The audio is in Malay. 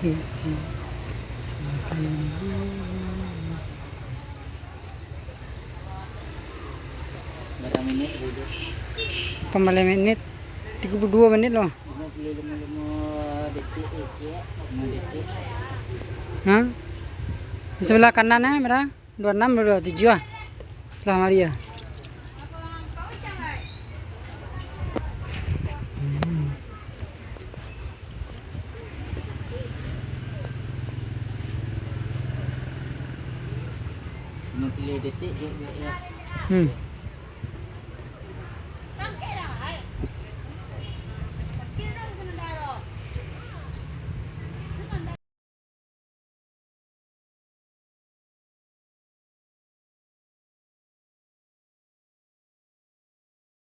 Berapa menit dulu? Pembalik menit 32 menit loh. 55 detik ya. 5 detik. Hah? Di sebelah kanan berapa? 26 atau 27 ah. Setelah Maria. Detik ya. Hmm.